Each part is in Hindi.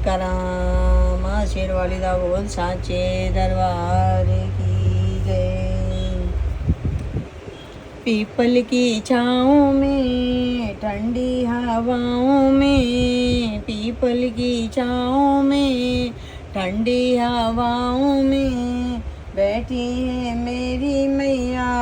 करामा शेरवाली दा बोल साचे दरबार की जय। पीपल की छाँव में ठंडी हवाओं में, पीपल की छाँव में ठंडी हवाओं में बैठी है मेरी मैया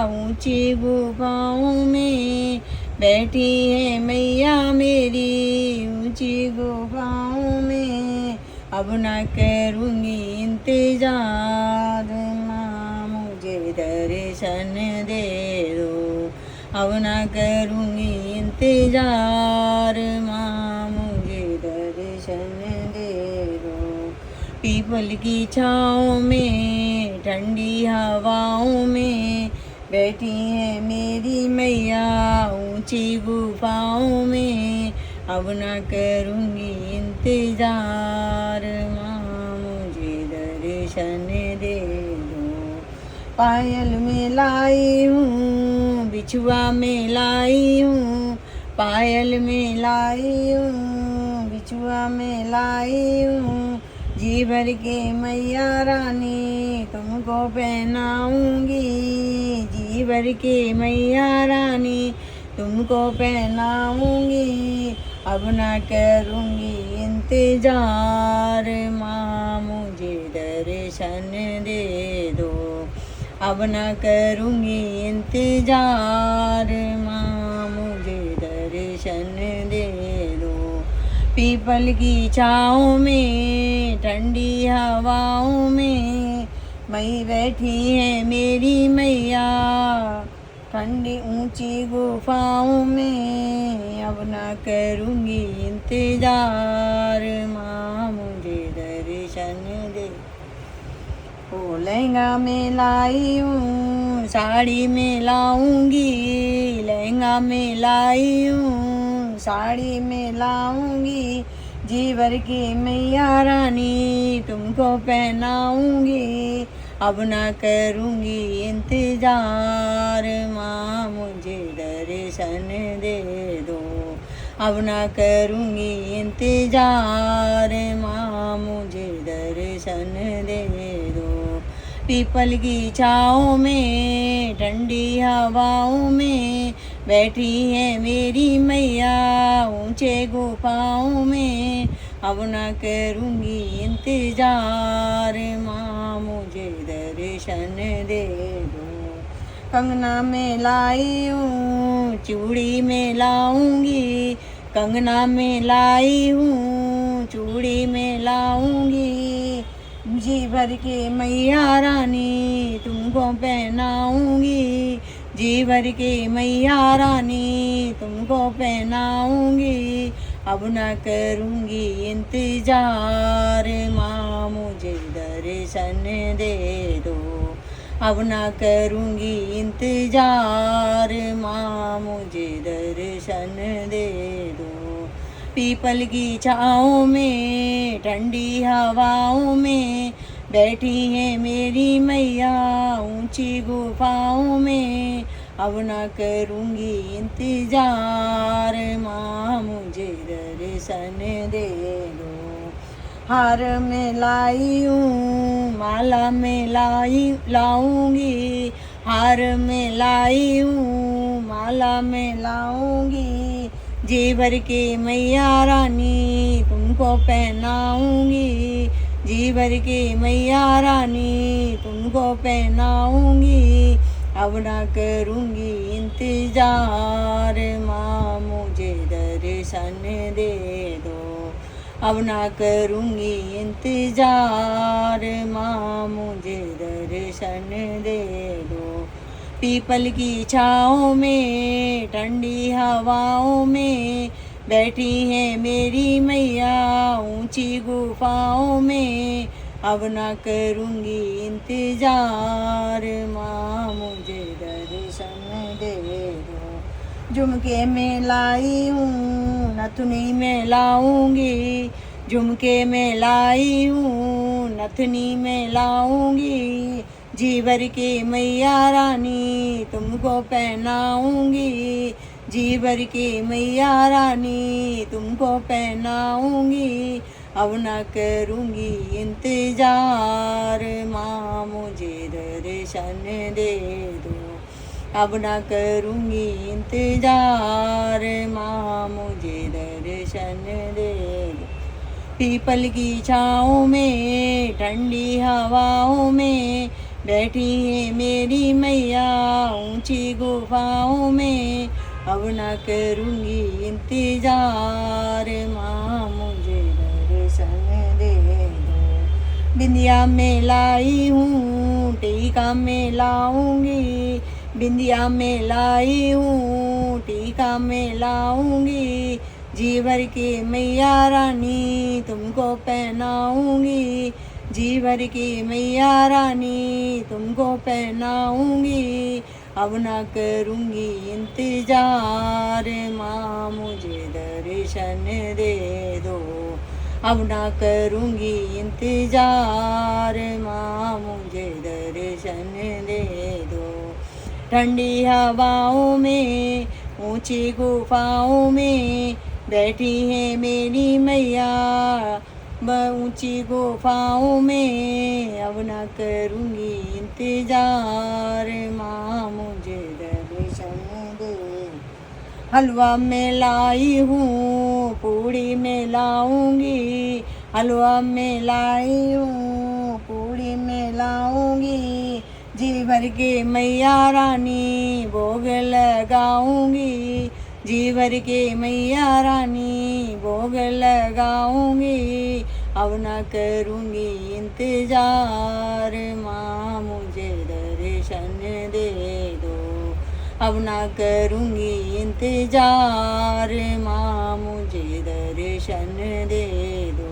ऊंची गुफाओं में, बैठी है मैया मेरी ऊंची गुफाओं में। अब ना करूँगी इंतजार माँ मुझे दर्शन दे दो, अब ना करूँगी इंतजार माँ मुझे दर्शन दे दो। पीपल की छाँव में ठंडी हवाओं में बैठी है मेरी मैया ऊंची गुफाओं में। अब ना करूँगी इंतजार माँ मुझे दर्शन दे दो। पायल में लाई हूँ बिछुआ में लाई हूँ, पायल में लाई हूँ बिछुआ में लाई हूँ। जी भर के मैया रानी तुमको पहनाऊंगी, जी भर के मैया रानी तुमको पहनाऊंगी। अब ना करूँगी इंतजार माँ मुझे दर्शन दे दो, अब ना करूँगी इंतजार माँ मुझे दर्शन दे दो। पीपल की छाँव में ठंडी हवाओं में मई बैठी है मेरी मैया ठंडी ऊंची गुफाओं में। अब ना करूँगी इंतजार माँ मुझे दर्शन दे। ओ लहंगा में लाई हूँ साड़ी में लाऊंगी, लहंगा में लाई हूँ साड़ी में लाऊंगी। जी भर के मैया रानी तुमको पहनाऊंगी। अब ना करूँगी इंतजार माँ मुझे दर्शन दे दो, अब ना करूँगी इंतजार माँ मुझे दर्शन दे दो। पीपल की छाँव में ठंडी हवाओं में बैठी है मेरी मैया ऊंचे गुफाओं में। अब ना करूँगी इंतजार माँ मुझे दर्शन दे दो। कंगना में लाई हूँ चूड़ी में लाऊंगी, कंगना में लाई हूँ चूड़ी में लाऊंगी। जी भर के मैया रानी तुमको पहनाऊंगी, जी भर के मैया रानी तुमको पहनाऊंगी। अब ना करूँगी इंतजार माँ मुझे दर्शन दे दो, अब ना करूँगी इंतजार माँ मुझे दर्शन दे दो। पीपल की छाँव में ठंडी हवाओं में बैठी है मेरी मैया ऊंची गुफाओं में। अब ना करूँगी इंतजार माँ मुझे दर्शन दे दो। हार में लाई हूँ माला में लाऊंगी, हार में लाई हूँ माला में लाऊंगी। जी भर के मैया रानी तुमको पहनाऊंगी, जी भर के मैया रानी तुमको पहनाऊंगी। अब ना करूँगी इंतजार माँ मुझे दर्शन दे दो, अब ना करूँगी इंतजार माँ मुझे दर्शन दे दो। पीपल की छाँव में ठंडी हवाओं में बैठी है मेरी मैया ऊंची गुफाओं में। अब ना करूँगी इंतजार माँ मुझे दर्शन दे दो। झुमके में लाई हूँ नथुनी में लाऊंगी, झुमके में लाई हूँ नथनी में लाऊंगी। जी भर के मैया रानी तुमको पहनाऊंगी, जी भर के मैया रानी तुमको पहनाऊंगी। अब ना करूँगी इंतजार, माँ मुझे दर्शन दे दो। अब ना करूँगी इंतजार, माँ मुझे दर्शन दे दो। पीपल की छाँव में ठंडी हवाओं में बैठी है मेरी मैया ऊंची गुफाओं में। अब ना करूँगी इंतजार, माँ मुझे दर्शन दे दो। बिंदिया में लाई हूँ टीका में लाऊंगी, बिंदिया में लाई हूँ टीका में लाऊंगी। जीवर की मैया रानी तुमको पहनाऊंगी, जीवर की मैया रानी तुमको पहनाऊंगी। अब ना करूँगी इंतजार, माँ मुझे दर्शन दे दो। अब ना करूँगी इंतजार, माँ मुझे दर्शन दे दो। ठंडी हवाओं में ऊंची गुफाओं में बैठी है मेरी मैया ऊंची गुफाओं में। अब ना करूँगी इंतजार, माँ मुझे दर्शन दे। हलवा में लाई हूँ पूड़ी में लाऊंगी, हलवा में लाई हूँ पूड़ी में लाऊंगी। जी भर के मैया रानी भोग लगाऊंगी, जी भर के मैया रानी भोग लगाऊंगी। अब ना करूँगी इंतजार, माँ मुझे दर्शन दे दो। अब ना करूँगी इंतजार, माँ मुझे दर्शन दे दो।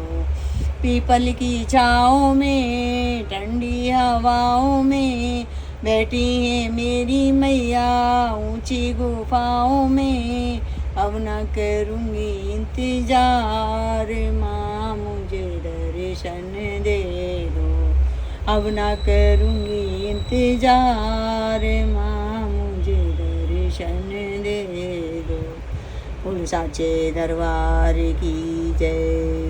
पीपल की छाँव में ठंडी हवाओं में बैठी है मेरी मैया ऊंची गुफाओं में। अब ना करूँगी इंतजार, माँ मुझे दर्शन दे दो। अब ना करूँगी इंतजार, माँ मुझे दर्शन दे दो। बोलो साचे दरबार की जय।